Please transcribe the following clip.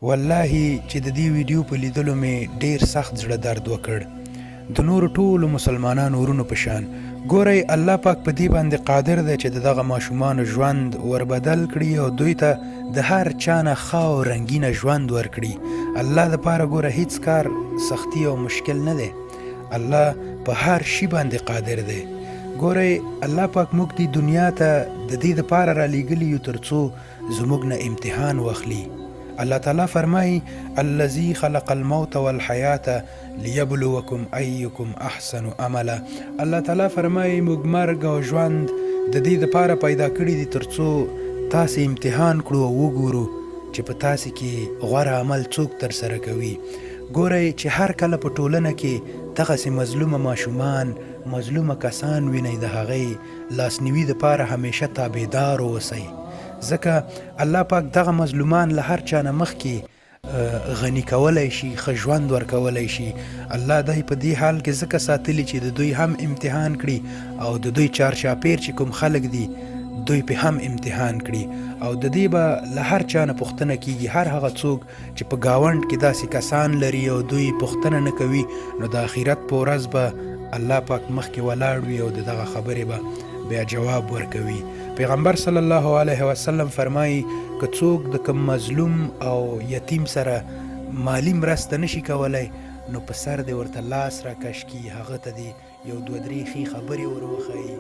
والله چې د دې ویډیو په لیدلو مې ډیر سخت زړه درد وکړ. د نورو ټولو مسلمانانو ورونو په شان ګورئ الله پاک په دې باندې قادر دی چې دغه ماشومانو ژوند وربدل کړي او دوی ته د هر چا نه ښه او رنګینه ژوند ورکړي. الله دپاره ګوره هیڅ کار سختي او مشکل نه دی. الله په هر شي باندې قادر دی. ګورئ الله پاک موږ دې دنیا ته د دې دپاره رالیږلي یو تر څو زموږ نه امتحان واخلي. الله تعالی فرمایي الذي خلق الموت والحیاة لیبلوکم ایکم احسن عملا. الله تعالی فرمایي موږ مرګ او ژوند د دې دپاره پیدا کړي دي تر څو تاسې امتحان کړو او وګورو چې په تاسې کې غوره عمل څوک ترسره کوي. ګورئ چې هر کله په ټولنه کې دغسې مظلومه ماشومان مظلومه کسان وینئ د هغې لاسنیوي دپاره همیشه تابعدار اوسئ، ځکه الله پاک دغه مظلومان له هر چا نه مخکې غني کولی شي، ښه ژوند ورکولی شي. الله دی په دې حال کې ځکه ساتلي چې د دوی هم امتحان کړي او د دوی چارچاپیر چې کوم خلک دي دوی په هم امتحان کړي او د دې به له هر چا نه پوښتنه کیږي. هر هغه څوک چې په ګاونډ کې داسې کسان لري او دوی پوښتنه نه کوي نو د آخرت په ورځ به الله پاک مخکې ولاړ وي او د دغه خبرې به بیا جواب ورکوي. پیغمبر صلی الله علیه وسلم فرمایي که څوک د کوم مظلوم او یتیم سره مالی مرسته نشي کولی نو په سر دې ورته لاس راکش کي، هغه ته دې یو دوه درې ښې خبرې ور وښایي